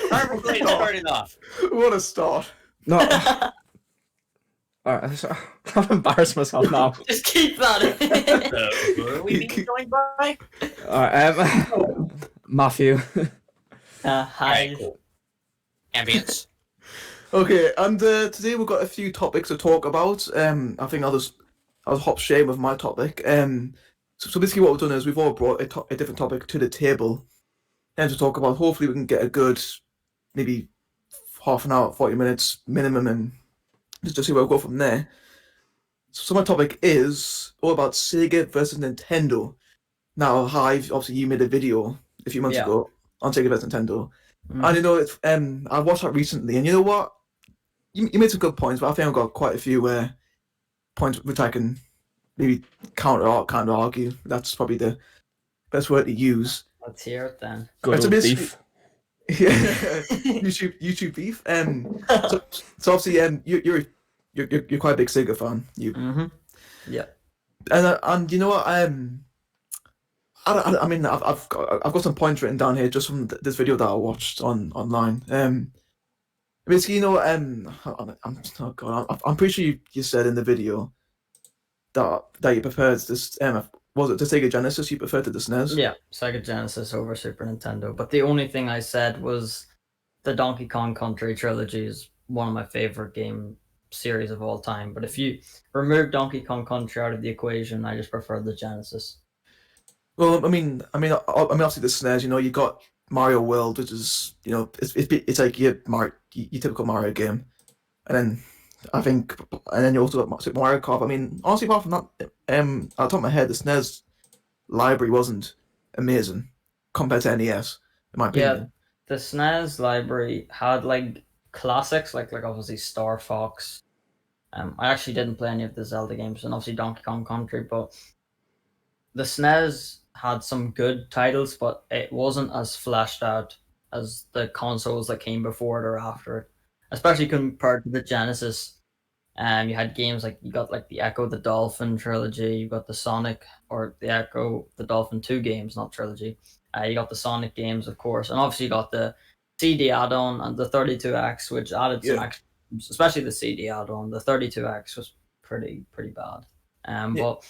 Perfectly started off. What a start. No. Alright, I've embarrassed myself now. Just keep that in. So, who are we being joined by? Alright, Matthew. Hi. Alright, cool. Ambience. Okay, and today we've got a few topics to talk about. I think I'll hop straight with my topic. So basically what we've done is we've all brought a different topic to the table and to talk about. Hopefully we can get a good, maybe half an hour, 40 minutes minimum, and just to see where we'll go from there. So my topic is all about Sega versus Nintendo. Now, Hive, obviously you made a video a few months ago on Sega versus Nintendo. And you know, it's I watched that recently, and you know what? You made some good points, but I think I've got quite a few points which I can maybe counter argue. That's probably the best word to use. Let's hear it then. Good So old basically- beef. Yeah, YouTube beef. So obviously, you're quite a big Sega fan. Mm-hmm. Yeah. And you know what? I mean, I've got some points written down here just from this video that I watched online. Basically, you know, I'm pretty sure you said in the video that you preferred this. Was it the Sega Genesis you preferred to the SNES? Yeah, Sega Genesis over Super Nintendo. But the only thing I said was the Donkey Kong Country trilogy is one of my favorite game series of all time. But if you remove Donkey Kong Country out of the equation, I just prefer the Genesis. Well, I mean, obviously the SNES. You know, you got Mario World, which is, you know, it's like your typical Mario game, and then I think, and then you also got Super Mario Kart. I mean, honestly, apart from that, at the top of my head, the SNES library wasn't amazing compared to NES, in my opinion. Yeah, the SNES library had like classics, like obviously Star Fox. I actually didn't play any of the Zelda games, and obviously Donkey Kong Country, but the SNES had some good titles, but it wasn't as fleshed out as the consoles that came before it or after it, especially compared to the Genesis. You had games like, you got like the Echo the Dolphin trilogy, you got the Sonic, or the Echo the Dolphin 2 games, not trilogy. You got the Sonic games, of course, and obviously you got the CD add-on and the 32X, which added some extra, especially the CD add-on. The 32X was pretty bad. But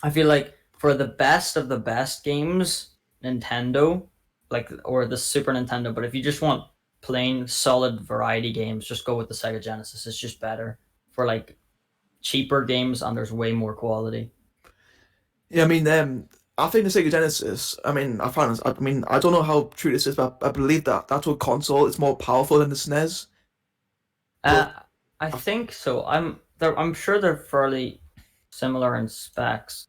I feel like for the best of the best games, Nintendo, or the Super Nintendo, but if you just want plain solid variety games, just go with the Sega Genesis. It's just better for like cheaper games, and there's way more quality. Yeah, I mean, I think the Sega Genesis. I mean, I don't know how true this is, but I believe that that's what console is more powerful than the SNES. I think so. I'm sure they're fairly similar in specs,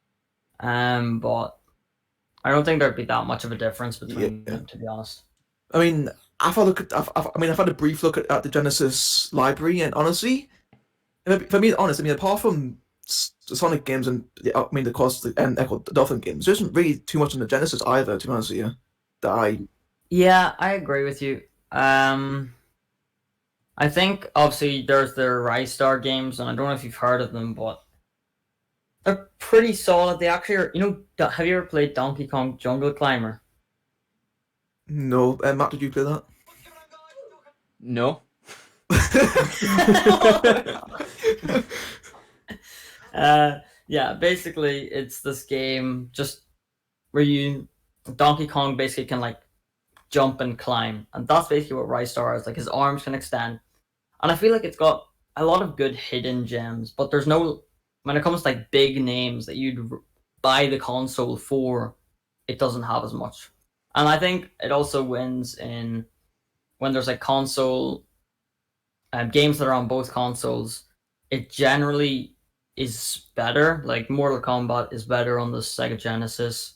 but I don't think there'd be that much of a difference between them, to be honest. I mean, I've had a brief look at the Genesis library, and honestly, if I'm being honest, I mean, apart from the Sonic games and of course the Echo the Dolphin games, there isn't really too much in the Genesis either, to be honest with you. Yeah, I agree with you. I think obviously there's the Ristar games, and I don't know if you've heard of them, but they're pretty solid. They actually are, you know, have you ever played Donkey Kong Jungle Climber? No, Matt, did you play that? No. Yeah, basically it's this game just where Donkey Kong basically can like jump and climb, and that's basically what Ristar is. Like, his arms can extend, and I feel like it's got a lot of good hidden gems, but there's no, when it comes to like big names that you'd buy the console for, it doesn't have as much. And I think it also wins in when there's like console games that are on both consoles. It generally is better. Like Mortal Kombat is better on the Sega Genesis,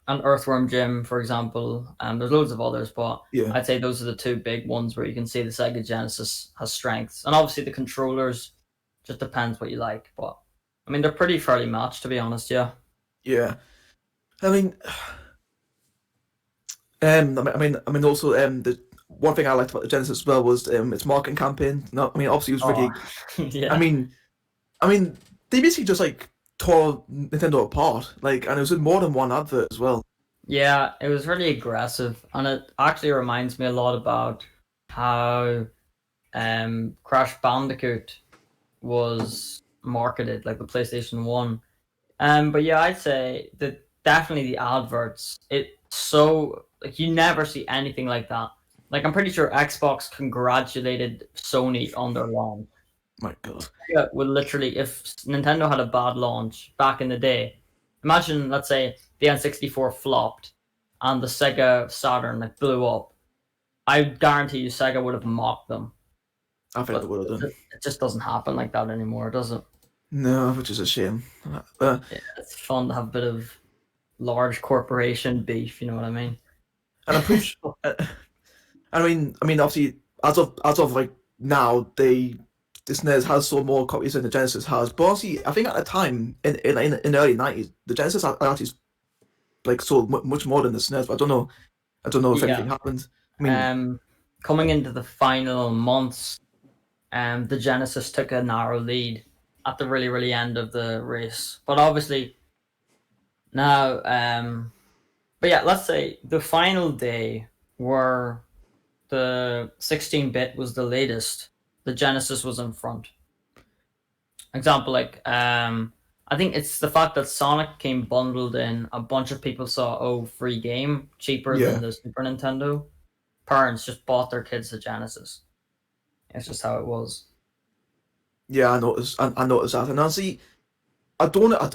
and Earthworm Jim, for example. There's loads of others, but I'd say those are the two big ones where you can see the Sega Genesis has strengths. And obviously the controllers, just depends what you like. But I mean, they're pretty fairly matched, to be honest. Yeah. Yeah. I mean, also, the one thing I liked about the Genesis as well was its marketing campaign. No, I mean, obviously it was really. Yeah. I mean, they basically just like tore Nintendo apart, like, and it was in more than one advert as well. Yeah, it was really aggressive, and it actually reminds me a lot about how Crash Bandicoot was marketed, like the PlayStation 1. But yeah, I'd say that definitely the adverts. It so like you never see anything like that. Like I'm pretty sure Xbox congratulated Sony on their launch. My God. Yeah, would literally if Nintendo had a bad launch back in the day. Imagine, let's say the N64 flopped and the Sega Saturn like blew up. I guarantee you Sega would have mocked them. I think they But would have done. it just doesn't happen like that anymore, does it? No, which is a shame. Uh, Yeah, it's fun to have a bit of large corporation beef, you know what I mean? and I'm pretty sure. I mean, obviously, as of like now, the SNES has sold more copies than the Genesis has. But obviously, I think at the time in the early '90s, the Genesis actually like sold much more than the SNES. But I don't know. I don't know if anything Yeah. happened. I mean, Coming into the final months, the Genesis took a narrow lead at the really, really end of the race. But obviously now, but yeah, let's say the final day where the 16-bit was the latest, the Genesis was in front. Example, like, I think it's the fact that Sonic came bundled in. A bunch of people saw, oh, free game, cheaper than yeah, the Super Nintendo. Parents just bought their kids the Genesis. It's just how it was. yeah, I noticed. I noticed that, and honestly, I don't want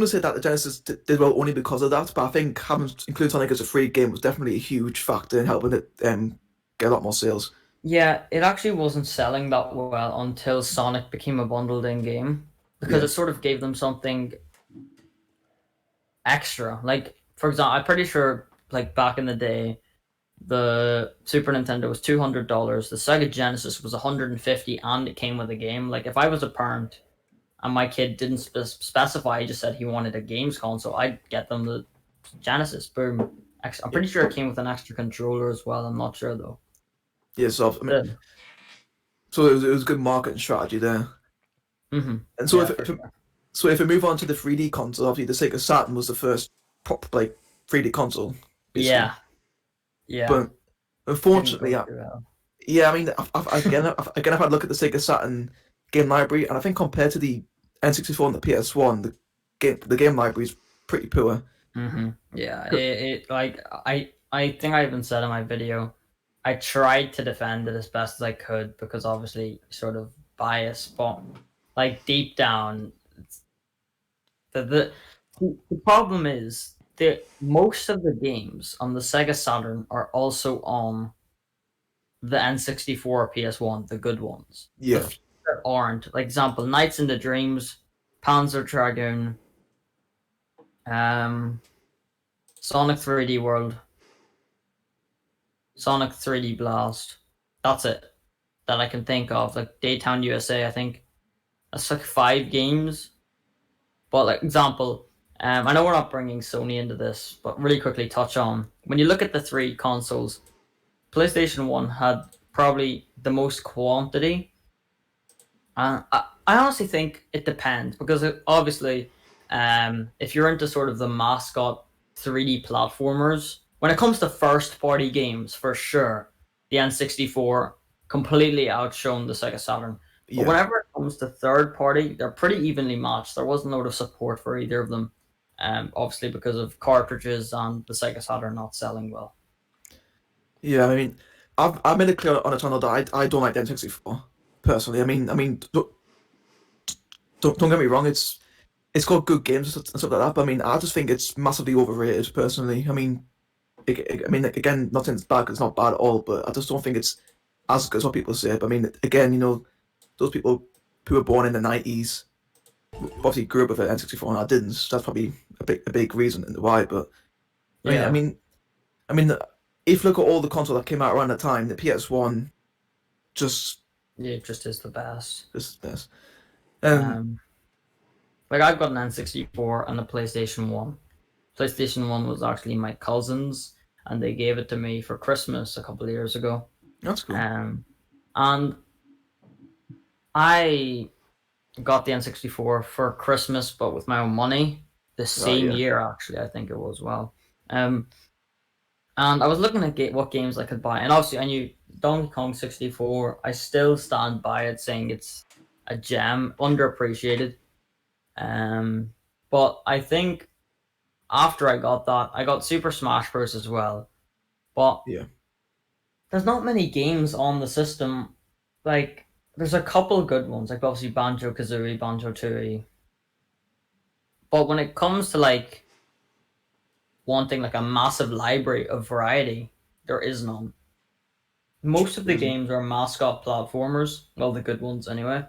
to say that the Genesis did well only because of that, but I think having included Sonic as a free game was definitely a huge factor in helping it get a lot more sales. Yeah, it actually wasn't selling that well until Sonic became a bundled in game because Yeah, it sort of gave them something extra. Like, for example, I'm pretty sure, like, back in the day, the Super Nintendo was $200. The Sega Genesis was 150, and it came with a game. Like, if I was a parent and my kid didn't specify, he just said he wanted a games console, I'd get them the Genesis. Boom. I'm yeah, pretty sure it came with an extra controller as well. I'm not sure though. yeah. So I mean, Yeah. so it was a good marketing strategy there. Mm-hmm. And so Yeah, if for if, sure. so if we move on to the 3D console, obviously the Sega Saturn was the first proper like 3D console, basically. Yeah, yeah. But Didn't unfortunately, go too well. yeah, I mean, I've had a look at the Sega Saturn game library, and I think compared to the N64 and the PS1, the game library is pretty poor. Mm-hmm. Yeah, it like I think I even said in my video, I tried to defend it as best as I could because obviously sort of bias, but like deep down, the problem is that most of the games on the Sega Saturn are also on the N64 PS1, the good ones. The Yeah, few that aren't, like example, Nights into Dreams, Panzer Dragoon, um, Sonic 3D World, Sonic 3D Blast. That's it that I can think of. Like Daytown USA, I think that's like 5 games. But like example, I know we're not bringing Sony into this, but really quickly touch on when you look at the three consoles, PlayStation One had probably the most quantity. And I honestly think it depends because obviously, if you're into sort of the mascot 3D platformers, when it comes to first party games, for sure, the N64 completely outshone the Sega Saturn. But yeah, whenever it comes to third party, they're pretty evenly matched. There wasn't a lot of support for either of them, obviously because of cartridges and the Sega Saturn not selling well. yeah. I mean, I've made it clear on the channel that I don't like the N64 personally. I mean, don't get me wrong. It's got good games and stuff like that. But I mean, I just think it's massively overrated personally. I mean, again, nothing's bad 'cause it's not bad at all. But I just don't think it's as good as what people say. But I mean, again, those people who were born in the '90s obviously grew up with an N64 and I didn't. So that's probably a big reason into why. But I mean, I Yeah, mean, I mean, if you look at all the consoles that came out around the time, the PS1 just yeah, it just is the best. just this. Um, Um, like I've got an N64 and a PlayStation 1. PlayStation 1 was actually my cousin's, and they gave it to me for Christmas a couple of years ago. that's cool. Um, and I got the N64 for Christmas, but with my own money the Right, same yeah. year, actually, I think it was. Well. Um, and I was looking at what games I could buy, and obviously I knew Donkey Kong 64. I still stand by it, saying it's a gem, underappreciated. Um, but I think after I got that, I got Super Smash Bros. As well. But Yeah. there's not many games on the system. Like, there's a couple good ones, like obviously Banjo Kazooie, Banjo Tooie. But when it comes to like wanting like a massive library of variety, there is none. Most of the Isn't. games are mascot platformers, well, the good ones anyway.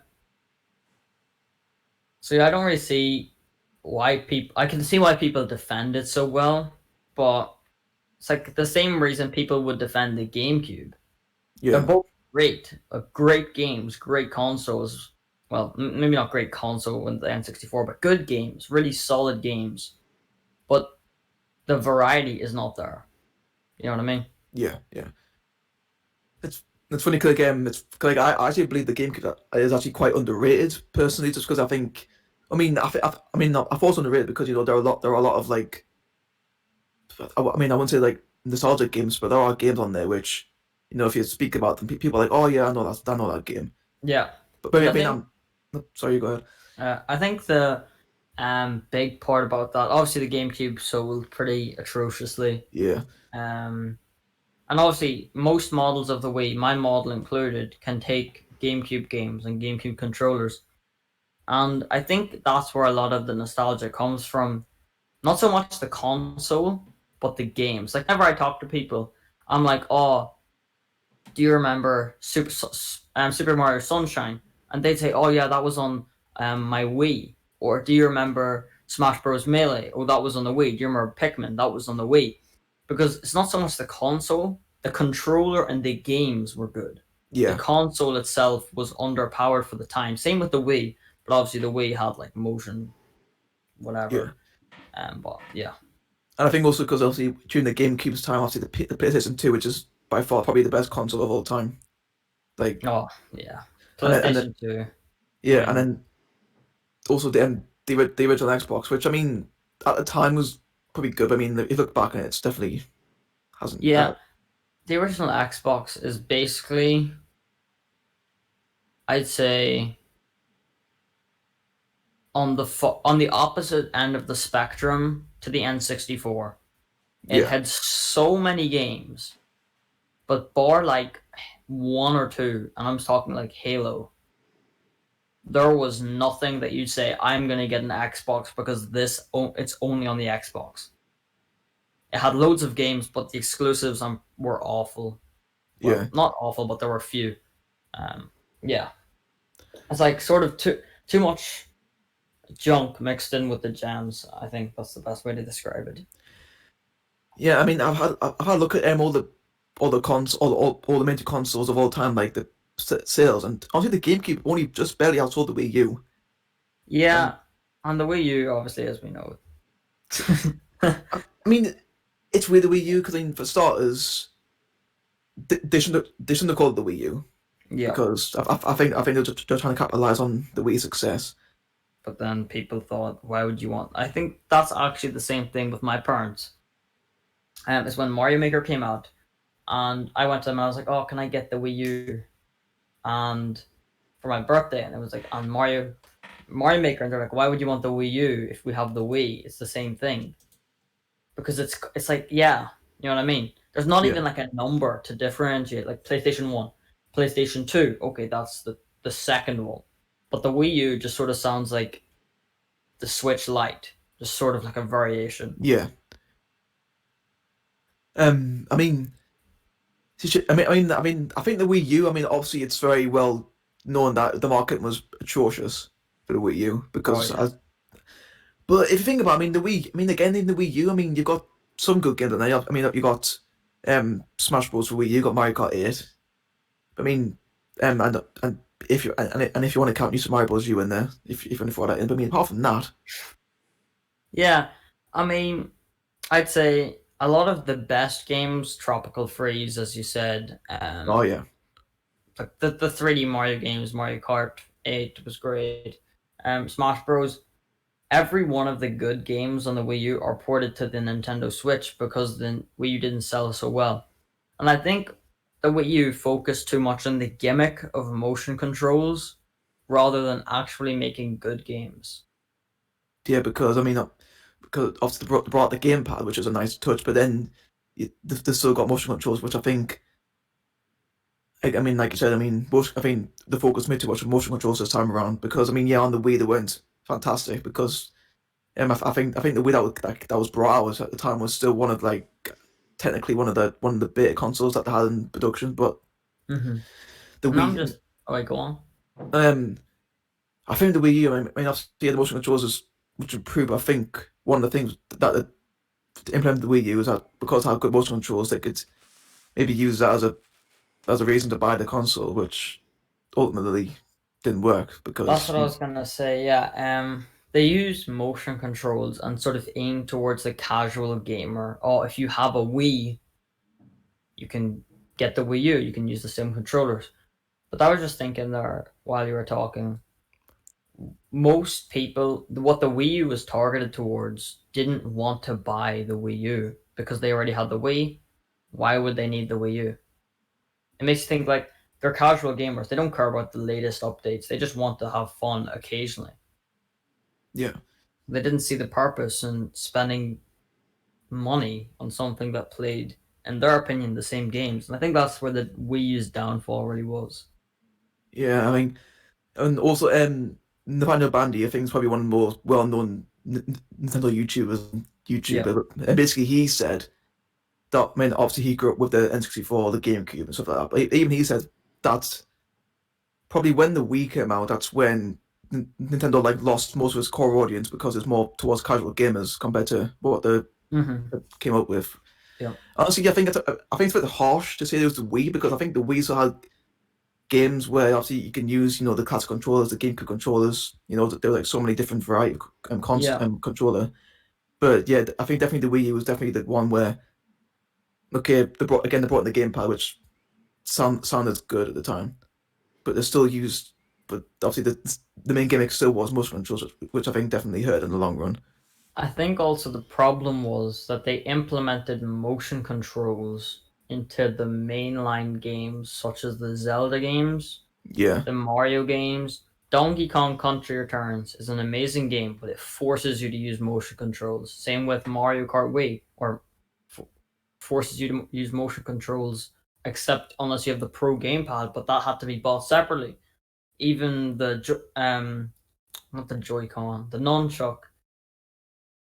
So yeah, I don't really see why people. I can see why people defend it so well, but it's like the same reason people would defend the GameCube. They're Yeah. both great, great games, great consoles. Well, maybe not great console with the N64, but good games, really solid games. But the variety is not there. You know what I mean? Yeah. Yeah. It's funny because it's like I actually believe the GameCube is actually quite underrated personally, just because I think. I mean, I thought it's underrated because there are a lot of like. I mean, I wouldn't say like nostalgic games, but there are games on there which, if you speak about them, people are like, oh yeah, I know that game. Yeah. But I I mean, think sorry, you go ahead. I think the big part about that, obviously the GameCube sold pretty atrociously. Yeah. Um, and obviously most models of the Wii, my model included, can take GameCube games and GameCube controllers. And I think that's where a lot of the nostalgia comes from. Not so much the console, but the games. Like, whenever I talk to people, I'm like, oh, do you remember Super Mario Sunshine? And they'd say, oh yeah, that was on my Wii. Or do you remember Smash Bros. Melee? Oh, that was on the Wii. Do you remember Pikmin? That was on the Wii. Because it's not so much the console, the controller and the games were good. The Yeah. console itself was underpowered for the time. Same with the Wii, but obviously the Wii had like motion, Yeah. whatever. But yeah. And I think also because obviously during the GameCube's time, obviously the PlayStation 2, which is by far probably the best console of all time. Like, Oh yeah. and then PlayStation 2. I yeah, and mean, then also the original Xbox, which I mean at the time was probably good. But I mean, if you look back on it, it's definitely hasn't. yeah. The original Xbox is basically, I'd say, on the opposite end of the spectrum to the N64. It Yeah. had so many games, but bar like one or two, and I'm talking like Halo, there was nothing that you'd say, I'm gonna get an Xbox because it's only on the Xbox. It had loads of games, but the exclusives were awful. Well, Yeah. not awful, but there were a few. Um, yeah, it's like sort of too much junk mixed in with the gems. I think that's the best way to describe it. Yeah. I mean, I've had a look at all the major consoles of all time, like the sales, and obviously the GameCube only just barely outsold the Wii U. And Yeah, and the Wii U, obviously, as we know. I mean, it's weird the Wii U because I mean, for starters, they shouldn't have called it the Wii U Yeah, because I think they're trying to capitalize on the Wii success. but then people thought, why would you want? I think that's actually the same thing with my parents. It's when Mario Maker came out, and I went to them and I was like, "Oh, can I get the Wii U?" And for my birthday, and it was like on Mario Maker, and they're like, "Why would you want the Wii U if we have the Wii? It's the same thing." Because it's like, yeah, you know what I mean. There's not Yeah. even like a number to differentiate. Like PlayStation 1, PlayStation 2. Okay, that's the second one, but the Wii U just sort of sounds like the Switch Lite, just sort of like a variation. Yeah. I mean, I think the Wii U. I mean, obviously, it's very well known that the market was atrocious for the Wii U Oh because, yeah, but if you think about, it, I mean, the Wii. I mean, again, in the Wii U, I mean, you've got some good games on there. I mean, you got Smash Bros for Wii U, you got Mario Kart 8. I mean, and if you want to count New Super Mario Bros. U in there, if you want to throw that in, but I mean, apart from that, yeah. I mean, I'd say a lot of the best games, Tropical Freeze, as you said, oh yeah, like the 3D Mario games, Mario Kart 8 was great. Smash Bros. every one of the good games on the Wii U are ported to the Nintendo Switch because the Wii U didn't sell so well. And I think the Wii U focused too much on the gimmick of motion controls rather than actually making good games. Yeah, because I mean, because obviously they brought the gamepad, which is a nice touch, but then they still got motion controls, which I think. I mean, like you said, I mean, I think the focus made too much on motion controls this time around because I mean, yeah, on the Wii they weren't fantastic because I think the Wii that was brought out at the time was still one of like technically one of the better consoles that they had in production, but Mm-hmm. the And I'm Wii, just, oh, wait, go on. I think the Wii U, I mean, obviously the motion controls is which improved. I think one of the things that to implement the Wii U is that because of how good motion controls, they could maybe use that as a reason to buy the console, which ultimately didn't work That's because what I was gonna say. Yeah, they use motion controls and sort of aim towards the casual gamer. Oh, if you have a Wii, you can get the Wii U. You can use the same controllers. But I was just thinking there while you were talking. Most people, what the Wii U was targeted towards, didn't want to buy the Wii U because they already had the Wii. Why would they need the Wii U? It makes you think like they're casual gamers. They don't care about the latest updates. They just want to have fun occasionally. yeah. They didn't see the purpose in spending money on something that played, in their opinion, the same games. And I think that's where the Wii U's downfall really was. Yeah, I mean, and also Nathaniel Bandy, I think is probably one of the more well-known Nintendo Yeah. YouTuber, and basically he said that, I mean, obviously he grew up with the N64, the GameCube, and stuff like that. But even he said that probably when the Wii came out, that's when Nintendo like lost most of its core audience because it's more towards casual gamers compared to what they Mm-hmm. came up with. Yeah. Honestly, I think it's a bit harsh to say it was the Wii because I think the Wii still had games where obviously you can use, the classic controllers, the GameCube controllers. There were like so many different variety of Yeah. controller. But yeah, I think definitely the Wii U was definitely the one where okay, they brought in the gamepad, which sounded good at the time, but they still used. But obviously the main gimmick still was motion controls, which I think definitely hurt in the long run. I think also the problem was that they implemented motion controls into the mainline games, such as the Zelda games, Yeah, the Mario games. Donkey Kong Country Returns is an amazing game, but it forces you to use motion controls. Same with Mario Kart Wii, or f- forces you to use motion controls, except unless you have the Pro gamepad, but that had to be bought separately. Even not the Joy-Con, the nunchuck.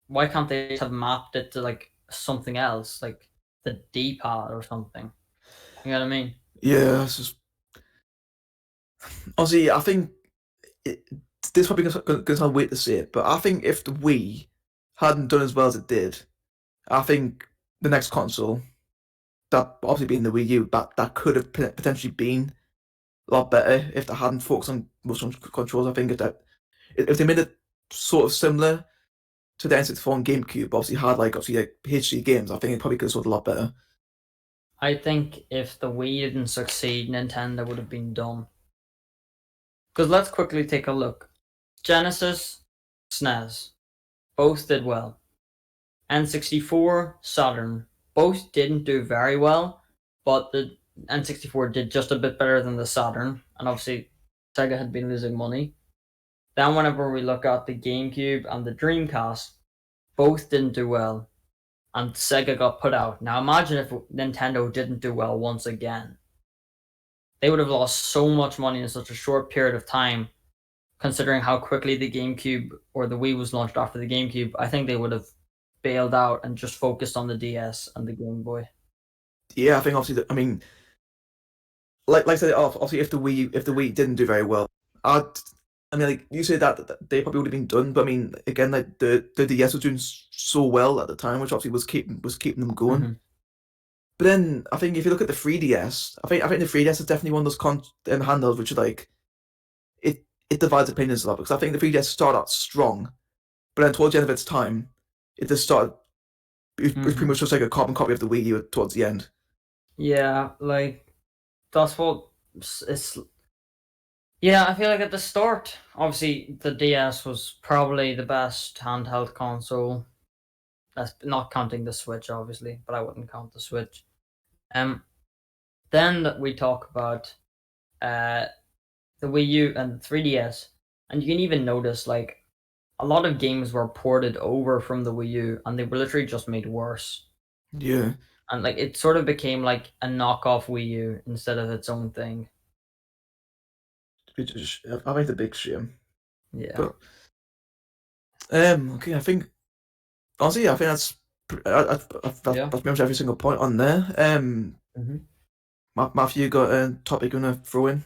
Why can't they just have mapped it to like something else, like the D-pad or something? You know what I mean? yeah. It's just honestly, I think it, this probably gonna sound weird to say it, but I think if the Wii hadn't done as well as it did, I think the next console, that obviously being the Wii U, that could have potentially been a lot better if they hadn't focused on motion controls. I think if they made it sort of similar to the N64 and GameCube, obviously like HD games, I think it probably could have sold a lot better. I think if the Wii didn't succeed, Nintendo would have been done. Because let's quickly take a look. Genesis, SNES, both did well. N64, Saturn, both didn't do very well, but the N64 did just a bit better than the Saturn, and obviously Sega had been losing money. Then whenever we look at the GameCube and the Dreamcast, both didn't do well, and Sega got put out. Now imagine if Nintendo didn't do well once again. They would have lost so much money in such a short period of time, considering how quickly the GameCube or the Wii was launched after the GameCube. I think they would have bailed out and just focused on the DS and the Game Boy. Yeah, I think obviously, I mean, like I said, obviously if the Wii didn't do very well, I'd, I mean, like you said that they probably would have been done, but I mean, again, like the DS was doing so well at the time, which obviously was keeping them going. Mm-hmm. But then I think if you look at the 3DS, I think the 3DS is definitely one of those handhelds which are like it divides opinions a lot because I think the 3DS started out strong, but then towards the end of its time, it just started. It was pretty Mm-hmm. much just like a carbon copy of the Wii U towards the end. Yeah, like that's what it's. Yeah, I feel like at the start, obviously the DS was probably the best handheld console. That's not counting the Switch, obviously, but I wouldn't count the Switch. Um, then we talk about uh the Wii U and the 3DS, and you can even notice like a lot of games were ported over from the Wii U, and they were literally just made worse. Yeah, And like it sort of became like a knockoff Wii U instead of its own thing. which is I think a big shame. Yeah. But okay, I think honestly, I think that's Yeah. pretty much every single point on there. Hmm. Matthew, you got a topic you wanna throw in?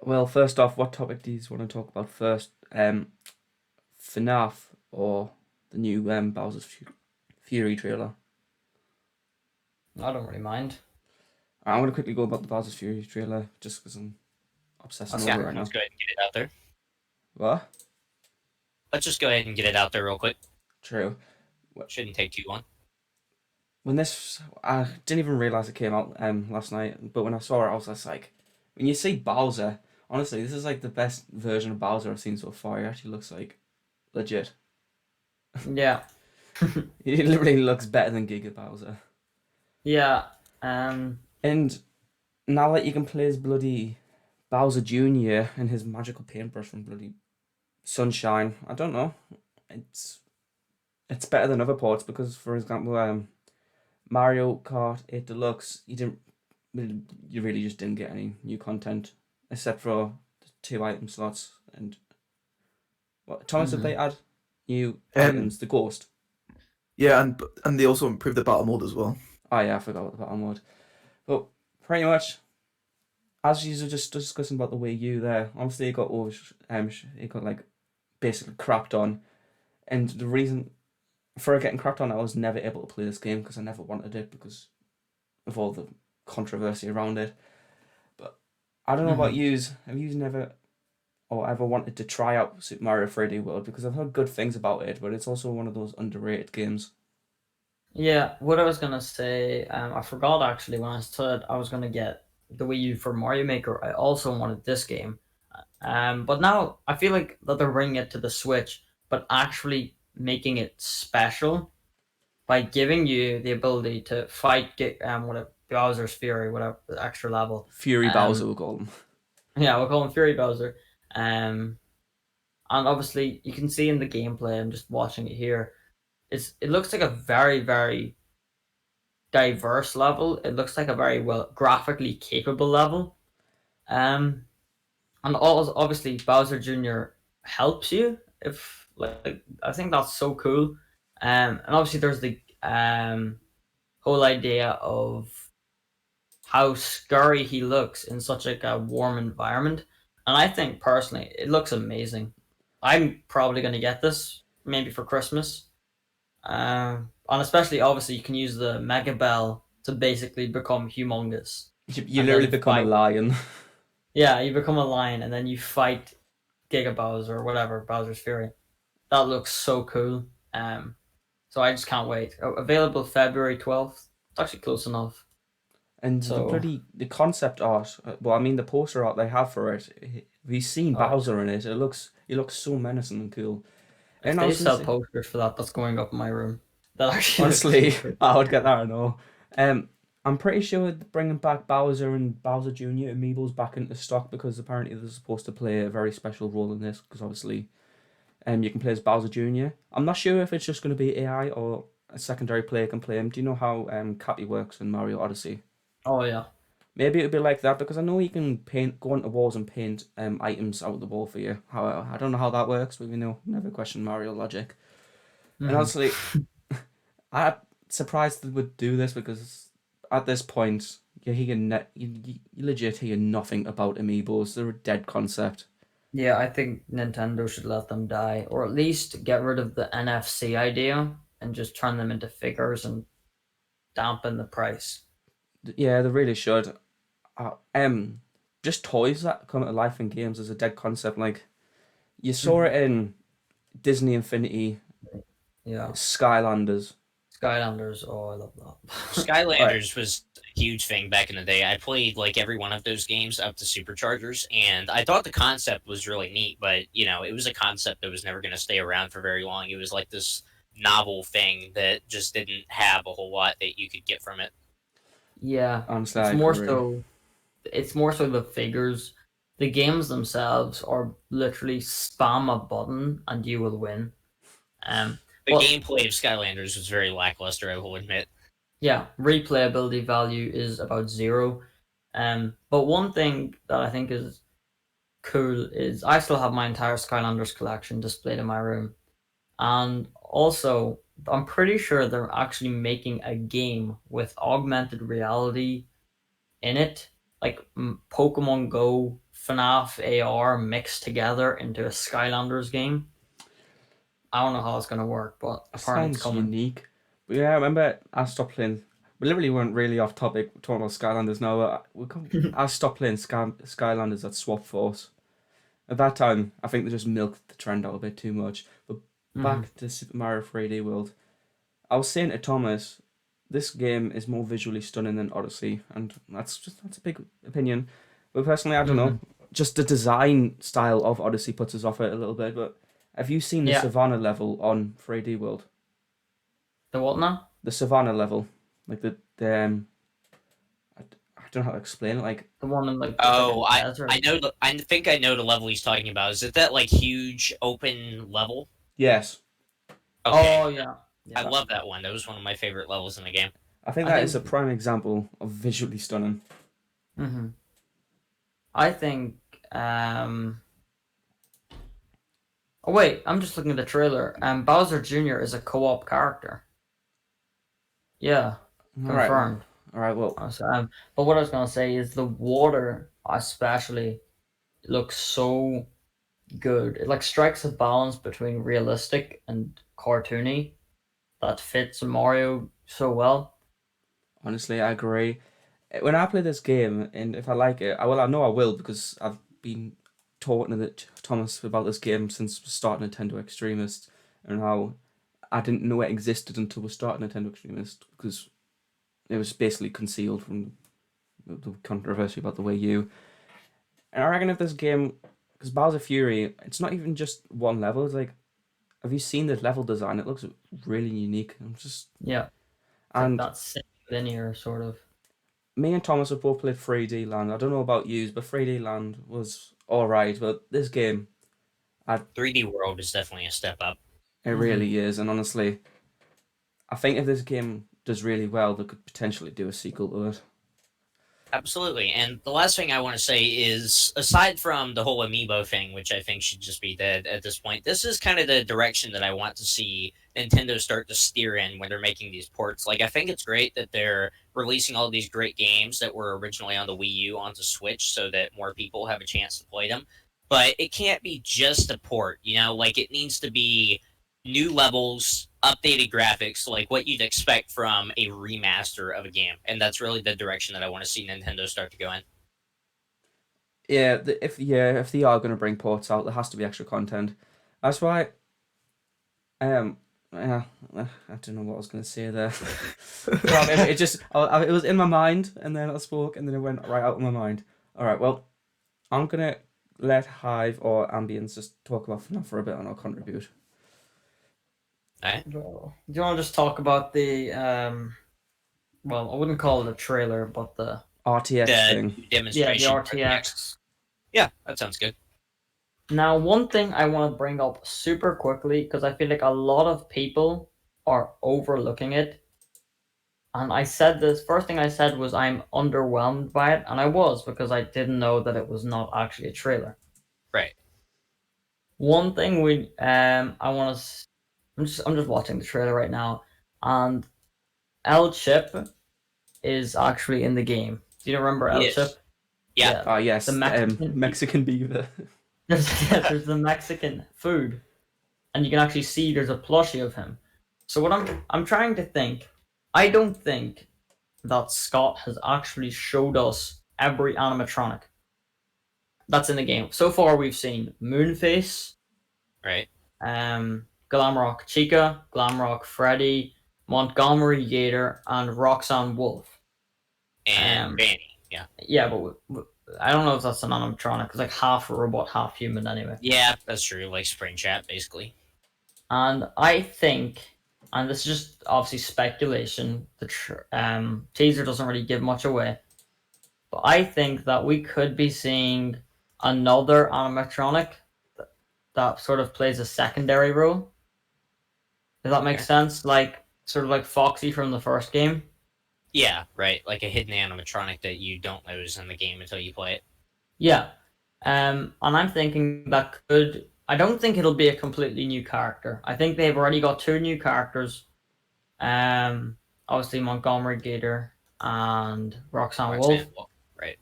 Well, first off, what topic do you want to talk about first? FNaF or the new Bowser's Fury trailer? I don't really mind. I'm going to quickly go about the Bowser's Fury trailer just because I'm obsessing That's over Yeah, it right let's now. go ahead and get it out there. What? Let's just go ahead and get it out there real quick. True. Shouldn't take too long. When this, I didn't even realize it came out last night, but when I saw it, I was just like, when you see Bowser, honestly, this is like the best version of Bowser I've seen so far. He actually looks like legit. Yeah. He literally looks better than Giga Bowser. Yeah. And now that you can play as bloody Bowser Jr. and his magical paintbrush from bloody Sunshine, I don't know. It's it's better than other ports because, for example, Mario Kart 8 Deluxe, you really just didn't get any new content except for the 2 item slots. And what Thomas, did they add new items? The Ghost. Yeah, and they also improved the battle mode as well. Oh yeah, I forgot about the battle mode. But pretty much, as you were just discussing about the Wii U there, obviously it got it got like basically crapped on, and the reason for it getting crapped on, I was never able to play this game because I never wanted it because of all the controversy around it. But I don't know about yous. Have yous never or ever wanted to try out Super Mario 3D World? Because I've heard good things about it, but it's also one of those underrated games. Yeah, what I was gonna say, I forgot actually when I said I was gonna get the Wii U for Mario Maker. I also wanted this game, but now I feel like that they're bringing it to the Switch, but actually making it special by giving you the ability to fight, get whatever Bowser's Fury, whatever the extra level. Fury Bowser, Um, we'll call them. yeah, we'll call him Fury Bowser. And obviously you can see in the gameplay. I'm just watching it here. It looks like a very very diverse level. It looks like a very well graphically capable level. Um, and also obviously Bowser Jr. helps you if like I think that's so cool. And obviously there's the whole idea of how scary he looks in such like a warm environment. And I think personally it looks amazing. I'm probably gonna get this maybe for Christmas. And especially obviously you can use the Mega Bell to basically become humongous. You And then literally become a fight. lion. Yeah, you become a lion and then you fight Giga Bowser or whatever, Bowser's Fury. That looks so cool. So I just can't wait. Available February 12th. It's actually close enough. And So the concept art, well, I mean the poster art they have for it. We've seen oh, Bowser in it. He looks so menacing and cool. if And I they was gonna sell say, posters for that, that's going up in my room. That actually looks honestly, so cool. I would get that. I know. I'm pretty sure they're bringing back Bowser and Bowser Jr. amiibos back into stock because apparently they're supposed to play a very special role in this. Because obviously, you can play as Bowser Jr. I'm not sure if it's just going to be AI or a secondary player can play him. Do you know how Cappy works in Mario Odyssey? Oh yeah. Maybe it'll be like that because I know you can go onto walls and paint items out of the wall for you. How I don't know how that works, but never question Mario logic. And Mhm. honestly, I'm surprised they would do this because at this point, you legit hear nothing about amiibos. They're a dead concept. Yeah, I think Nintendo should let them die, or at least get rid of the NFC idea and just turn them into figures and dampen the price. Yeah, they really should. Uh, um, just toys that come to life in games is a dead concept. Like you saw it in Disney Infinity, Yeah, Skylanders. Skylanders. Oh, I love that. Right. Skylanders was a huge thing back in the day. I played like every one of those games up to Superchargers, and I thought the concept was really neat, but it was a concept that was never going to stay around for very long. It was like this novel thing that just didn't have a whole lot that you could get from it. Yeah, Honestly, it's I more agree. so. It's more so the figures. The games themselves are literally spam a button and you will win. Um, The but gameplay of Skylanders was very lackluster, I will admit. yeah, replayability value is about zero. But one thing that I think is cool is I still have my entire Skylanders collection displayed in my room, and also I'm pretty sure they're actually making a game with augmented reality in it, like Pokemon Go, FNaF AR mixed together into a Skylanders game. I don't know how it's gonna work, but It apparently it's sounds coming. unique. But yeah, I remember I stopped playing. We literally weren't really off topic talking about Skylanders now. I stopped playing Skylanders at Swap Force. At that time, I think they just milked the trend out a bit too much. But Hmm. back to Super Mario 3D World, I was saying to Thomas, this game is more visually stunning than Odyssey, and that's a big opinion. But personally, I don't Hmm. know. Just the design style of Odyssey puts us off it a little bit. But have you seen the Yeah, Savannah level on 3D World? the what now? The Savannah level, like I don't know how to explain it. Like The one in like it's like a Oh, I desert. know. I think I know the level he's talking about. Is it that like huge open level? yes, Okay, Oh yeah, I yeah. I, love that one. That was one of my favorite levels in the game. I think I that is a think. prime example of visually stunning. Hmm. I think. Um. Oh wait, I'm just looking at the trailer. Bowser Jr. is a co-op character. Yeah, All right, confirmed. all right. Well, But what I was gonna say is the water, especially, looks so good. It like strikes a balance between realistic and cartoony that fits Mario so well. honestly, I agree. When I play this game, and if I like it, I know I will because I've been talking to Thomas about this game since we started Nintendo Extremist, and how I didn't know it existed until we started Nintendo Extremist because it was basically concealed from the controversy about the Wii U. And I reckon if this game, because Bowser Fury, it's not even just one level. It's like, have you seen this level design? It looks really unique. Yeah, it's like And that linear sort of. me and Thomas have both played 3D Land. I don't know about you, but 3D Land was all right. But this game, 3D World is definitely a step up. it Hmm. really is. And honestly, I think if this game does really well, they could potentially do a sequel to it. Absolutely. And the last thing I want to say is aside from the whole amiibo thing, which I think should just be dead at this point, this is kind of the direction that I want to see Nintendo start to steer in when they're making these ports. Like, I think it's great that they're releasing all these great games that were originally on the Wii U onto Switch so that more people have a chance to play them. But it can't be just a port, like it needs to be new levels, updated graphics, like what you'd expect from a remaster of a game. And that's really the direction that I want to see Nintendo start to go in. Yeah, if they are going to bring ports out, there has to be extra content. That's why. Um, yeah, I don't know what I was going to say there. It just it was in my mind, and then I spoke, and then it went right out of my mind. All right, well, I'm gonna let Hive or Ambience just talk about FNAF for a bit, and I'll contribute. All right. Well, do you want to just talk about the Well, I wouldn't call it a trailer, but the RTX The thing. yeah, the demonstration RTX. RTX. Yeah, that sounds good. Now, one thing I want to bring up super quickly because I feel like a lot of people are overlooking it. And I said this first thing I said was I'm underwhelmed by it, and I was because I didn't know that it was not actually a trailer. Right. One thing I want to I'm just watching the trailer right now, and El Chip is actually in the game. Do you remember El Yes. Chip? Yeah. Yeah, Ah, the yes, Mexican. Mexican beaver. There's the Mexican food, and you can actually see there's a plushie of him. So what I'm trying to think, I don't think that Scott has actually showed us every animatronic that's in the game. So far, we've seen Moonface, Right. Glamrock Chica, Glamrock Freddy, Montgomery Gator, and Roxanne Wolf. and Um, Vanny. Yeah. yeah, but I don't know if that's an animatronic. It's like half robot, half human anyway. Yeah, that's true. Like Spring Chat, basically. And I think, and this is just obviously speculation, the teaser doesn't really give much away, but I think that we could be seeing another animatronic that sort of plays a secondary role. Does that make Okay. sense? Like, sort of like Foxy from the first game. Yeah, right. Like a hidden animatronic that you don't notice in the game until you play it. Yeah. And I'm thinking that could. I don't think it'll be a completely new character. I think they've already got two new characters. Obviously Montgomery Gator and Roxanne Wolf. Roxanne Wolf. Right.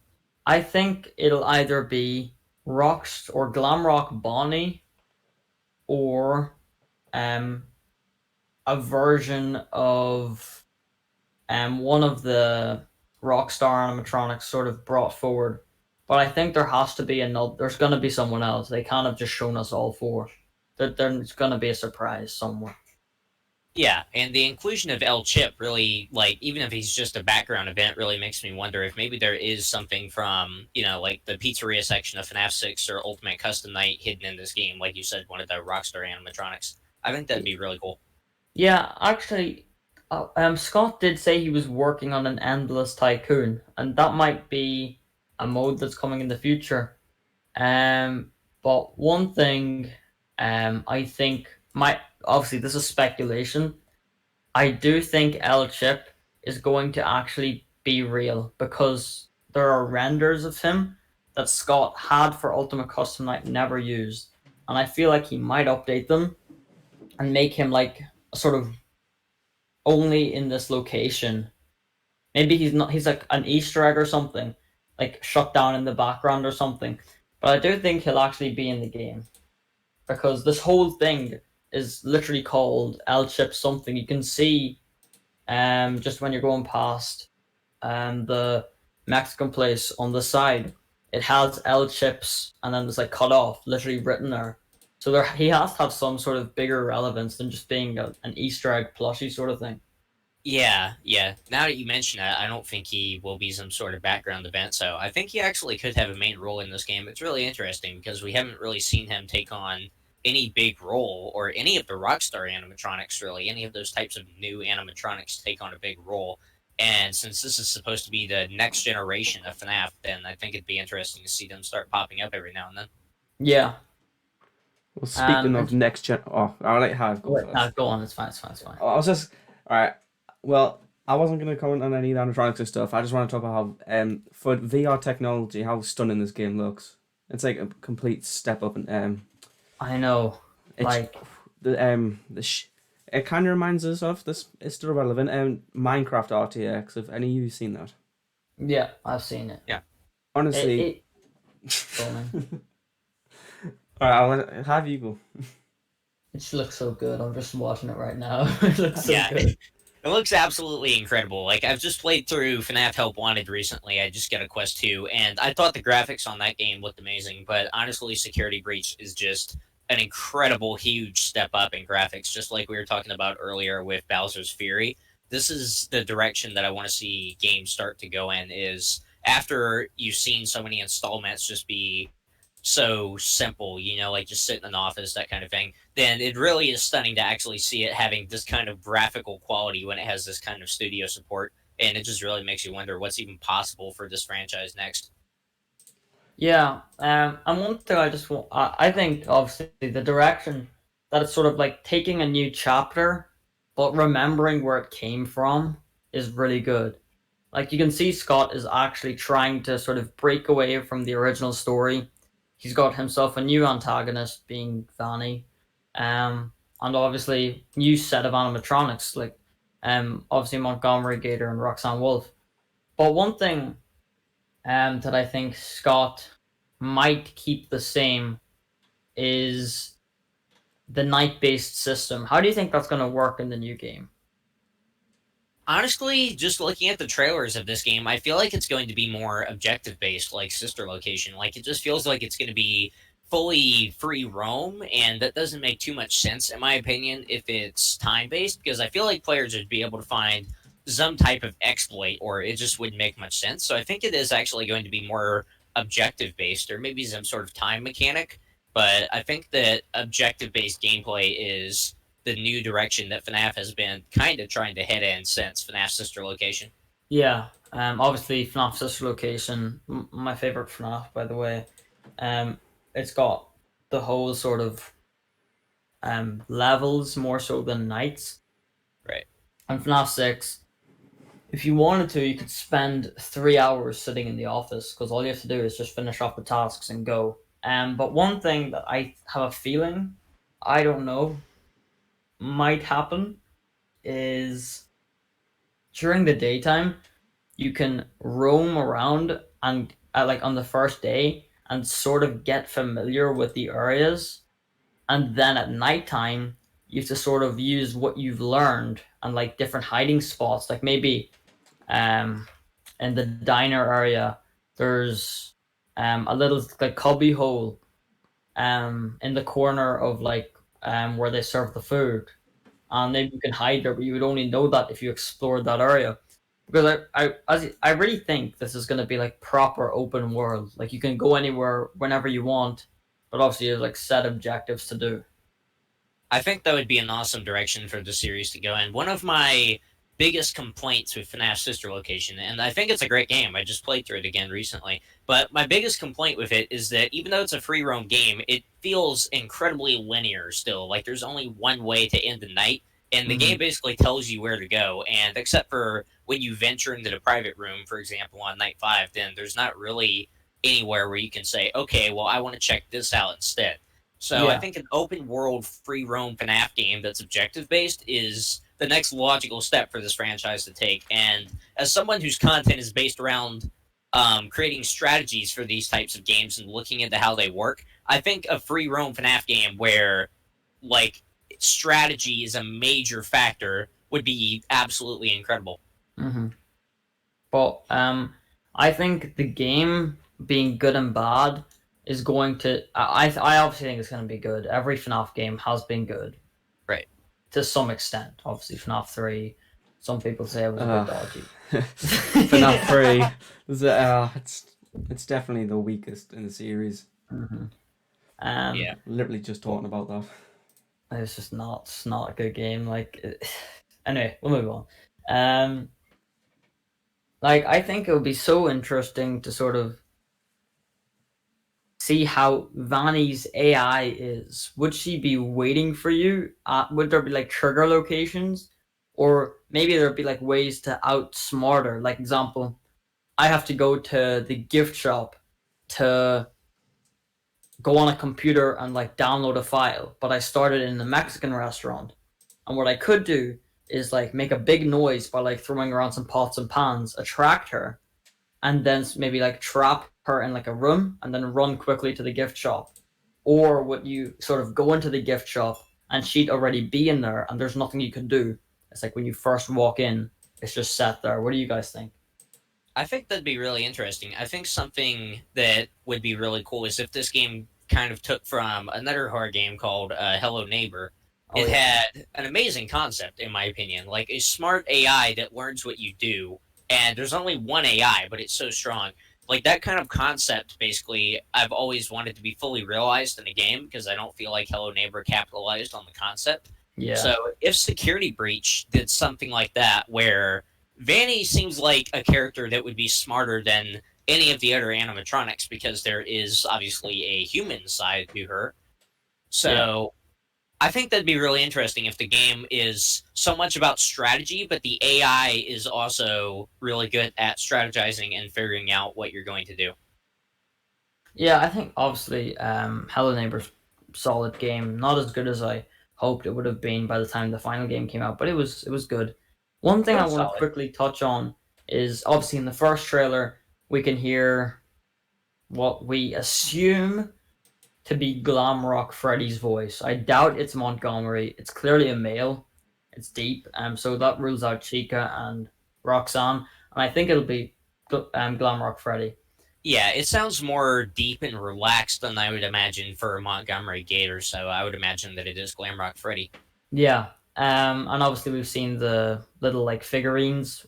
I think it'll either be Rox or Glamrock Bonnie or um a version of one of the Rockstar animatronics sort of brought forward. But I think there has to be another. There's going to be someone else. They can't have just shown us all four. There's going to be a surprise somewhere. Yeah, and the inclusion of El Chip really, like, even if he's just a background event, really makes me wonder if maybe there is something from, like the pizzeria section of FNaF 6 or Ultimate Custom Night hidden in this game. Like you said, one of the Rockstar animatronics. I think that'd be really cool. Yeah, actually, Scott did say he was working on an Endless Tycoon, and that might be a mode that's coming in the future. But one thing, I think might obviously this is speculation. I do think El Chip is going to actually be real because there are renders of him that Scott had for Ultimate Custom Night never used, and I feel like he might update them and make him like a sort of only in this location. Maybe he's not. He's like an Easter egg or something, like shut down in the background or something. But I do think he'll actually be in the game because this whole thing is literally called L Chip something. You can see, just when you're going past, the Mexican place on the side, it has L Chips, and then there's like cut off, literally written there. So he has to have some sort of bigger relevance than just being an Easter egg plushie sort of thing. Yeah, yeah. Now that you mention it, I don't think he will be some sort of background event. So I think he actually could have a main role in this game. It's really interesting because we haven't really seen him take on any big role or any of the Rockstar animatronics, really. Any of those types of new animatronics take on a big role. And since this is supposed to be the next generation of FNAF, then I think it'd be interesting to see them start popping up every now and then. Yeah. Well, speaking of next gen, I'll let Hive go first. Go on. It's fine. I was just all right. Well, I wasn't going to comment on any animatronics and stuff. I just want to talk about how, for VR technology, how stunning this game looks. It's like a complete step up, and I know. it kind of reminds us of this. It's still relevant. Minecraft RTX. Have any of you seen that? Yeah, I've seen it. Yeah. Honestly. Go on. All right, have you go. It just looks so good. I'm just watching it right now. It looks so Yeah. good. It looks absolutely incredible. Like, I've just played through FNAF Help Wanted recently. I just got a Quest 2, and I thought the graphics on that game looked amazing, but honestly, Security Breach is just an incredible, huge step up in graphics, just like we were talking about earlier with Bowser's Fury. This is the direction that I want to see games start to go in, is after you've seen so many installments just be so simple, like just sit in an office, that kind of thing, then it really is stunning to actually see it having this kind of graphical quality when it has this kind of studio support. And it just really makes you wonder what's even possible for this franchise next. Yeah. And one thing I think obviously the direction that it's sort of like taking a new chapter, but remembering where it came from is really good. Like you can see Scott is actually trying to sort of break away from the original story. He's got himself a new antagonist being Vanny. And obviously new set of animatronics like obviously Montgomery Gator and Roxanne Wolf. But one thing that I think Scott might keep the same is the night-based system. How do you think that's going to work in the new game? Honestly, just looking at the trailers of this game, I feel like it's going to be more objective based, like Sister Location. Like, it just feels like it's going to be fully free roam, and that doesn't make too much sense, in my opinion, if it's time based, because I feel like players would be able to find some type of exploit, or it just wouldn't make much sense. So I think it is actually going to be more objective based, or maybe some sort of time mechanic. But I think that objective based gameplay is the new direction that FNaF has been kind of trying to head in since FNaF Sister Location. Yeah. Obviously, FNAF Sister Location, my favorite FNAF, by the way. Um, it's got the whole sort of levels more so than nights. Right. And FNAF 6, if you wanted to, you could spend 3 hours sitting in the office because all you have to do is just finish off the tasks and go. But one thing that I have a feeling, I don't know, might happen is during the daytime, you can roam around and like on the first day and sort of get familiar with the areas, and then at nighttime you have to sort of use what you've learned and like different hiding spots, like maybe um in the diner area there's a little like cubby hole in the corner of like where they serve the food, and maybe you can hide there, but you would only know that if you explored that area. Because I really think this is going to be like proper open world. Like you can go anywhere whenever you want, but obviously there's like set objectives to do. I think that would be an awesome direction for the series to go in. One of my biggest complaints with FNAF Sister Location, and I think it's a great game, I just played through it again recently, but my biggest complaint with it is that even though it's a free roam game, it feels incredibly linear still. Like there's only one way to end the night, and the game Mhm. basically tells you where to go. And except for when you venture into the private room, for example, on night 5, then there's not really anywhere where you can say, okay, well, I want to check this out instead. So I Yeah. think an open world free roam FNAF game that's objective based is the next logical step for this franchise to take. And as someone whose content is based around creating strategies for these types of games and looking into how they work, I think a free roam FNAF game where like strategy is a major factor would be absolutely incredible. Hmm. But I think the game being good and bad is going to. I obviously think it's going to be good. Every FNAF game has been good Right. to some extent. Obviously, FNAF 3. Some people say it was a bit Uh, dodgy. FNAF 3. It's definitely the weakest in the series. Hmm. Yeah. Literally just talking about that. It's just not. It's not a good game. Anyway, we'll move on. Um, like I think it would be so interesting to sort of see how Vanny's AI is. Would she be waiting for you? Would there be like trigger locations, or maybe there'd be like ways to outsmart her? Like example, I have to go to the gift shop to go on a computer and like download a file, but I started in the Mexican restaurant. And what I could do is like make a big noise by like throwing around some pots and pans, attract her, and then maybe like trap her in like a room and then run quickly to the gift shop. Or would you sort of go into the gift shop and she'd already be in there and there's nothing you can do? It's like when you first walk in, it's just set there. What do you guys think? I think that'd be really interesting. I think something that would be really cool is if this game kind of took from another horror game called Hello Neighbor. Oh It yeah. had an amazing concept, in my opinion, like a smart AI that learns what you do. And there's only one AI, but it's so strong. Like that kind of concept, basically, I've always wanted to be fully realized in a game because I don't feel like Hello Neighbor capitalized on the concept. Yeah. So if Security Breach did something like that, where Vanny seems like a character that would be smarter than any of the other animatronics because there is obviously a human side to her. Yeah. So I think that'd be really interesting if the game is so much about strategy, but the AI is also really good at strategizing and figuring out what you're going to do. Yeah, I think obviously Hello Neighbor's solid game. Not as good as I hoped it would have been by the time the final game came out, but it was good. One It thing I was want to solid. quickly touch on is obviously in the first trailer we can hear what we assume to be Glam Rock Freddy's voice. I doubt it's Montgomery. It's clearly a male. It's deep. So that rules out Chica and Roxanne, and I think it'll be Glam Rock Freddy. Yeah, it sounds more deep and relaxed than I would imagine for Montgomery Gator, so I would imagine that it is Glamrock Freddy. Yeah. And obviously we've seen the little like figurines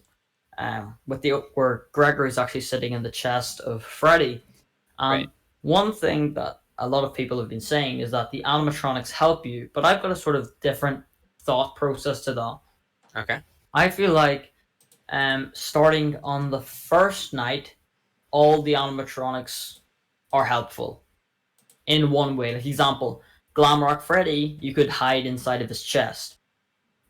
with the where Gregory's actually sitting in the chest of Freddy. Right. One thing that a lot of people have been saying is that the animatronics help you, but I've got a sort of different thought process to that. Okay. I feel like starting on the first night, all the animatronics are helpful in one way. Like example, Glamrock Freddy, you could hide inside of his chest.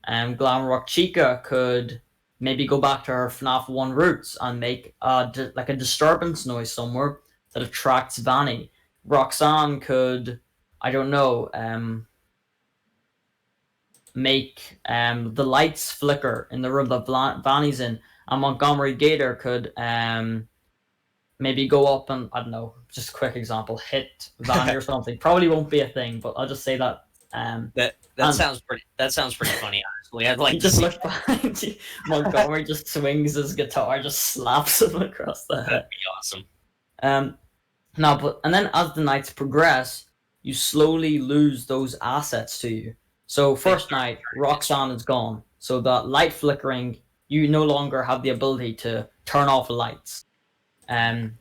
Glamrock Chica could maybe go back to her FNaF 1 roots and make like a disturbance noise somewhere that attracts Vanny. Roxanne could, I don't know, make the lights flicker in the room that Vanny's in. And Montgomery Gator could maybe go up and, I don't know, just a quick example, hit Vanny or something. Probably won't be a thing, but I'll just say that. That sounds pretty funny. Honestly, I'd like You to just see look behind you. Montgomery just swings his guitar, just slaps him across the head. that'd be awesome. Um, no, but and then as the nights progress, you slowly lose those assets to you. So first night, Roxanne is gone. So that light flickering, you no longer have the ability to turn off lights. Um,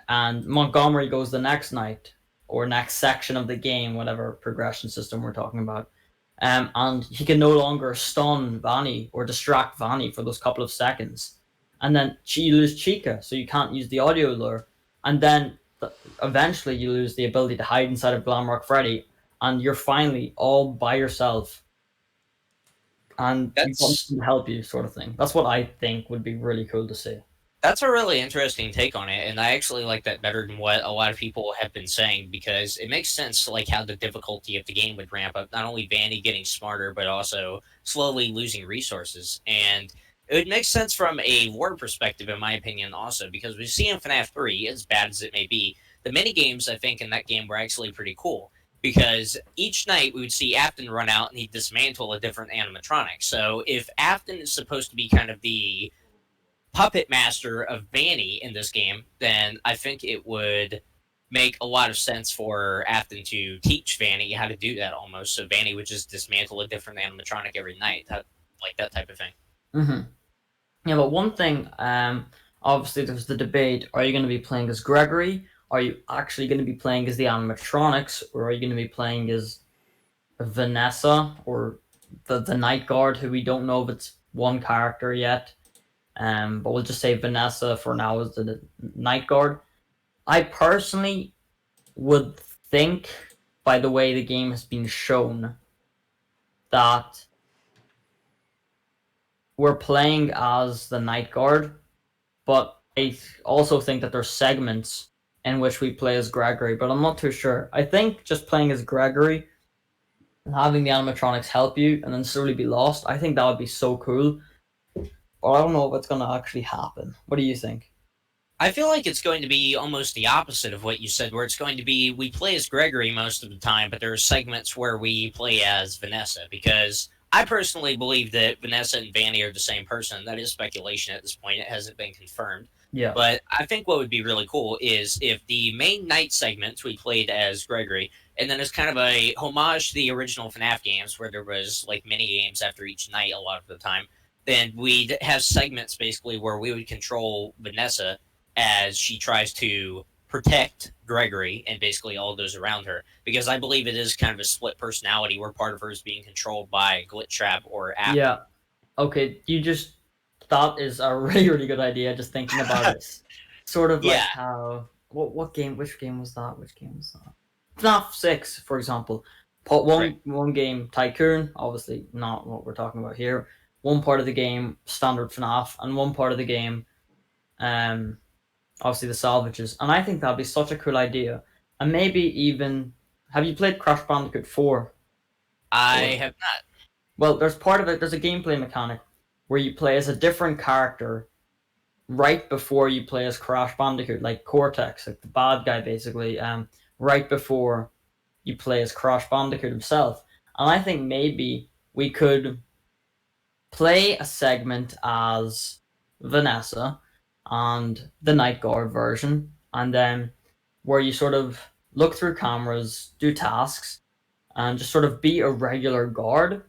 and Montgomery goes the next night or next section of the game, whatever progression system we're talking about. And he can no longer stun Vanny or distract Vanny for those couple of seconds. And then you lose Chica, so you can't use the audio lure. And then eventually you lose the ability to hide inside of Glamrock Freddy, and you're finally all by yourself. And you've got That's nothing to help you, sort of thing. That's what I think would be really cool to see. That's a really interesting take on it, and I actually like that better than what a lot of people have been saying because it makes sense like how the difficulty of the game would ramp up. Not only Vanny getting smarter, but also slowly losing resources, and it would make sense from a lore perspective, in my opinion, also because we see in FNAF 3, as bad as it may be, the mini games I think in that game were actually pretty cool. Because each night we would see Afton run out and he'd dismantle a different animatronic. So if Afton is supposed to be kind of the puppet master of Vanny in this game, then I think it would make a lot of sense for Afton to teach Vanny how to do that almost. So Vanny would just dismantle a different animatronic every night, like that type of thing. Mm-hmm. Yeah, but one thing, obviously there's the debate, are you going to be playing as Gregory? Are you actually going to be playing as the animatronics? Or are you going to be playing as Vanessa or the Night Guard, who we don't know if it's one character yet? But we'll just say Vanessa for now as the Night Guard. I personally would think, by the way the game has been shown, that we're playing as the Night Guard, but I also think that there's segments in which we play as Gregory, but I'm not too sure. I think just playing as Gregory and having the animatronics help you and then slowly be lost, I think that would be so cool. But I don't know if it's going to actually happen. What do you think? I feel like it's going to be almost the opposite of what you said, where it's going to be we play as Gregory most of the time, but there are segments where we play as Vanessa, because I personally believe that Vanessa and Vanny are the same person. That is speculation at this point. It hasn't been confirmed. Yeah. But I think what would be really cool is if the main night segments we played as Gregory, and then it's kind of a homage to the original FNAF games where there was like mini games after each night a lot of the time, then we'd have segments basically where we would control Vanessa as she tries to protect Gregory and basically all those around her. Because I believe it is kind of a split personality where part of her is being controlled by Glitch Trap or Apple. Yeah. Okay, that is a really, really good idea, just thinking about it. Sort of like Yeah. how, which game was that? FNaF 6, for example. One game, Tycoon, obviously not what we're talking about here. One part of the game, standard FNaF, and one part of the game, obviously the salvages. And I think that'd be such a cool idea. And maybe even, have you played Crash Bandicoot 4? I have not. Well, there's part of it, there's a gameplay mechanic where you play as a different character right before you play as Crash Bandicoot, like Cortex, like the bad guy basically, right before you play as Crash Bandicoot himself. And I think maybe we could play a segment as Vanessa and the Night Guard version, and then where you sort of look through cameras, do tasks, and just sort of be a regular guard.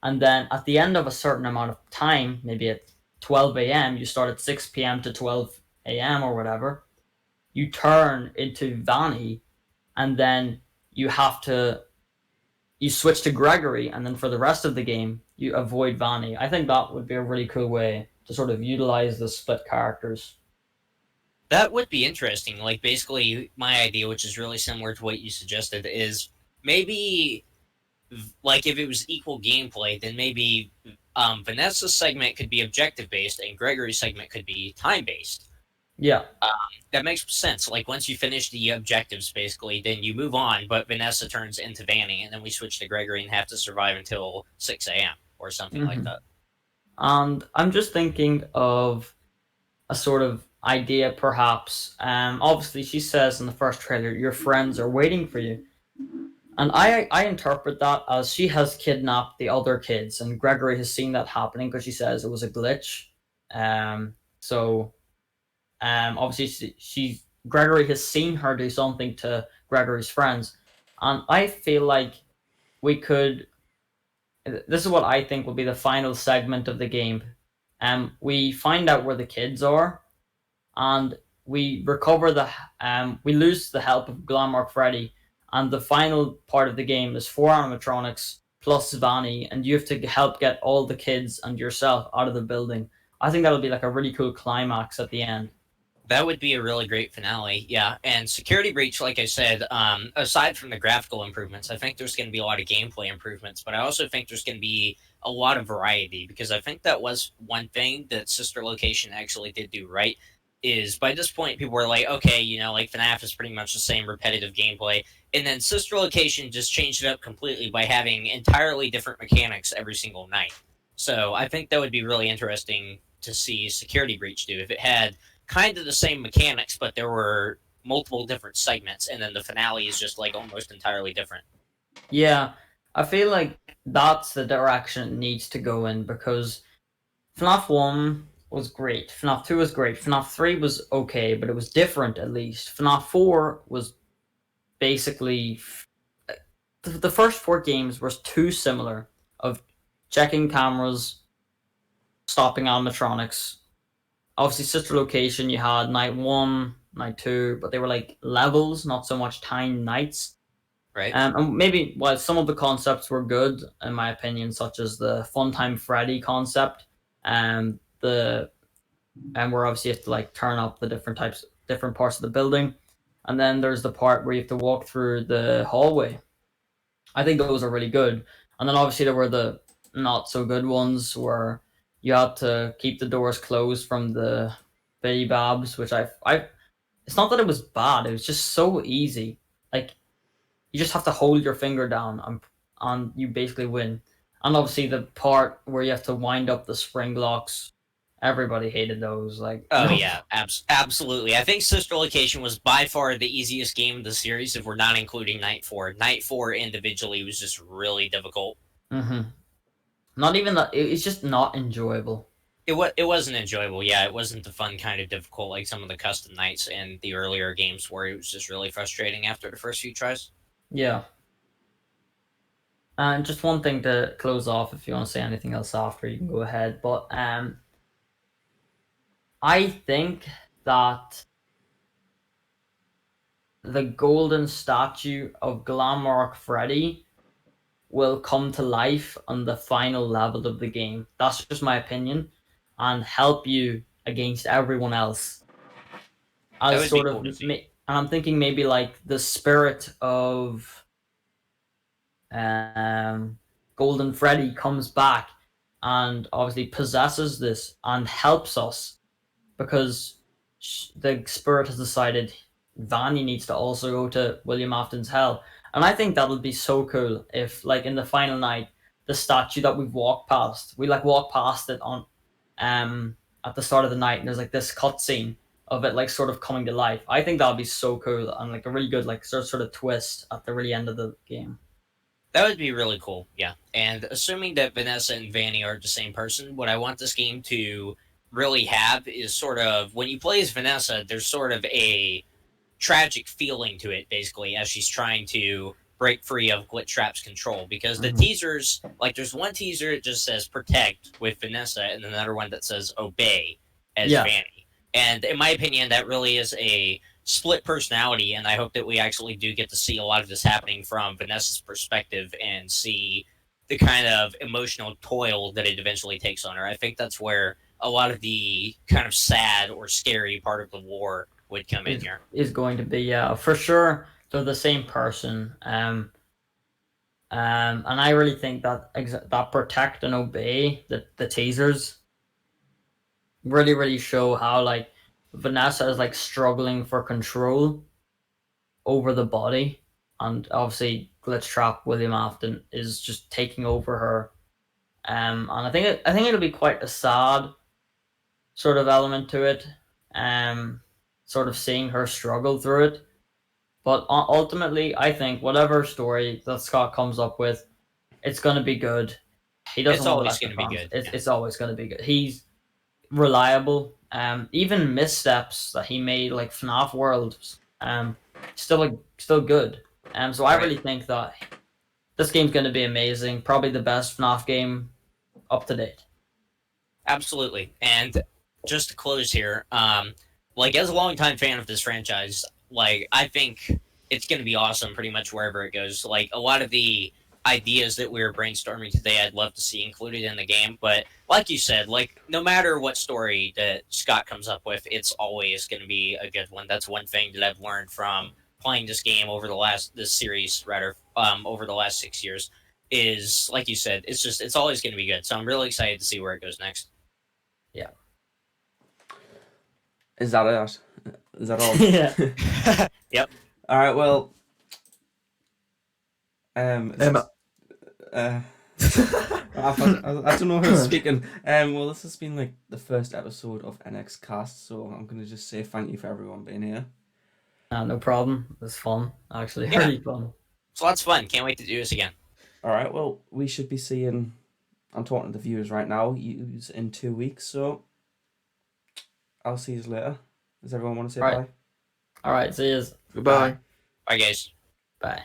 and then at the end of a certain amount of time, maybe at 12 a.m., you start at 6 p.m. to 12 a.m. or whatever, you turn into Vanny, and then you have to you switch to Gregory, and then for the rest of the game, you avoid Vanny. I think that would be a really cool way to sort of utilize the split characters. That would be interesting. Like, basically, my idea, which is really similar to what you suggested, is maybe, like, if it was equal gameplay, then maybe Vanessa's segment could be objective based and Gregory's segment could be time based. Yeah. That makes sense. Like, once you finish the objectives, basically, then you move on, but Vanessa turns into Vanny, and then we switch to Gregory and have to survive until 6 a.m. or something like that. And I'm just thinking of a sort of idea, perhaps. Obviously, she says in the first trailer, your friends are waiting for you. And I interpret that as she has kidnapped the other kids, and Gregory has seen that happening because she says it was a glitch. Obviously, Gregory has seen her do something to Gregory's friends, and I feel like we could. This is what I think will be the final segment of the game. We find out where the kids are, and we recover we lose the help of Glamrock Freddy, and the final part of the game is 4 animatronics plus Vanny, and you have to help get all the kids and yourself out of the building. I think that'll be like a really cool climax at the end. That would be a really great finale, yeah. And Security Breach, like I said, aside from the graphical improvements, I think there's going to be a lot of gameplay improvements, but I also think there's going to be a lot of variety, because I think that was one thing that Sister Location actually did do right, is by this point people were like, okay, like FNaF is pretty much the same repetitive gameplay, and then Sister Location just changed it up completely by having entirely different mechanics every single night. So I think that would be really interesting to see Security Breach do if it had kind of the same mechanics, but there were multiple different segments, and then the finale is just like almost entirely different. Yeah, I feel like that's the direction it needs to go in, because FNAF 1 was great, FNAF 2 was great, FNAF 3 was okay, but it was different at least. FNAF 4 was basically. The first 4 games were too similar, of checking cameras, stopping animatronics. Obviously, Sister Location, you had night 1, night 2, but they were like levels, not so much time nights. Right. And maybe while some of the concepts were good, in my opinion, such as the Funtime Freddy concept, and where obviously you have to like turn up the different parts of the building, and then there's the part where you have to walk through the hallway. I think those are really good, and then obviously there were the not so good ones where you had to keep the doors closed from the Billy Babs, which I. It's not that it was bad; it was just so easy. Like, you just have to hold your finger down and you basically win. And obviously the part where you have to wind up the spring blocks, everybody hated those. Like, Oh yeah, absolutely. I think Sister Location was by far the easiest game of the series if we're not including Night 4. Night 4 individually was just really difficult. Not even that. It's just not enjoyable. It wasn't enjoyable. Yeah, it wasn't the fun kind of difficult like some of the custom nights and the earlier games where it was just really frustrating after the first few tries. Yeah. And just one thing to close off, if you want to say anything else after, you can go ahead. But I think that the golden statue of Glamrock Freddy will come to life on the final level of the game. That's just my opinion, and help you against everyone else. That As would sort be of, cool to see. and I'm thinking maybe like the spirit of Golden Freddy comes back and obviously possesses this and helps us, because the spirit has decided Vanny needs to also go to William Afton's hell. And I think that'll be so cool if, like, in the final night, the statue that we've walked past, we like walk past it on at the start of the night, and there's like this cutscene of it like sort of coming to life. I think that'll be so cool, and like a really good like sort of twist at the really end of the game. That would be really cool, yeah. And assuming that Vanessa and Vanny are the same person, what I want this game to really have is sort of, when you play as Vanessa, there's sort of a tragic feeling to it, basically, as she's trying to break free of Glitch Trap's control, because the teasers, like there's one teaser that just says protect with Vanessa, and another one that says obey as Vanny. And in my opinion, that really is a split personality, and I hope that we actually do get to see a lot of this happening from Vanessa's perspective and see the kind of emotional toil that it eventually takes on her. I think that's where a lot of the kind of sad or scary part of the war would come in here. Is going to be, for sure. They're the same person. And I really think that that protect and obey, the teasers really show how like Vanessa is like struggling for control over the body, and obviously Glitch Trap William Afton is just taking over her. And I think it'll be quite a sad sort of element to it. Sort of seeing her struggle through it. But ultimately, I think whatever story that Scott comes up with, it's going to be good. He doesn't. It's always going to be good. It's always going to be good. He's reliable. Even missteps that he made, like FNaF Worlds, still good. So I really think that this game's going to be amazing. Probably the best FNaF game up to date. Absolutely. And just to close here, like as a longtime fan of this franchise, like I think it's going to be awesome pretty much wherever it goes. Like a lot of the ideas that we were brainstorming today, I'd love to see included in the game. But like you said, like no matter what story that Scott comes up with, it's always going to be a good one. That's one thing that I've learned from playing this game over this series rather, over the last 6 years, is like you said, it's always going to be good. So I'm really excited to see where it goes next. Yeah. Is that it? Is that all? Yeah. Yep. All right. Well. I don't know who's speaking. Well, this has been like the first episode of NXcast, so I'm gonna just say thank you for everyone being here. No problem. It was fun, actually. Yeah. Really fun. It's lots of fun. Can't wait to do this again. All right. Well, we should be seeing. I'm talking to the viewers right now. Use in 2 weeks, so I'll see you later. Does everyone want to say bye? All right. See you. Goodbye. Bye, guys. Bye.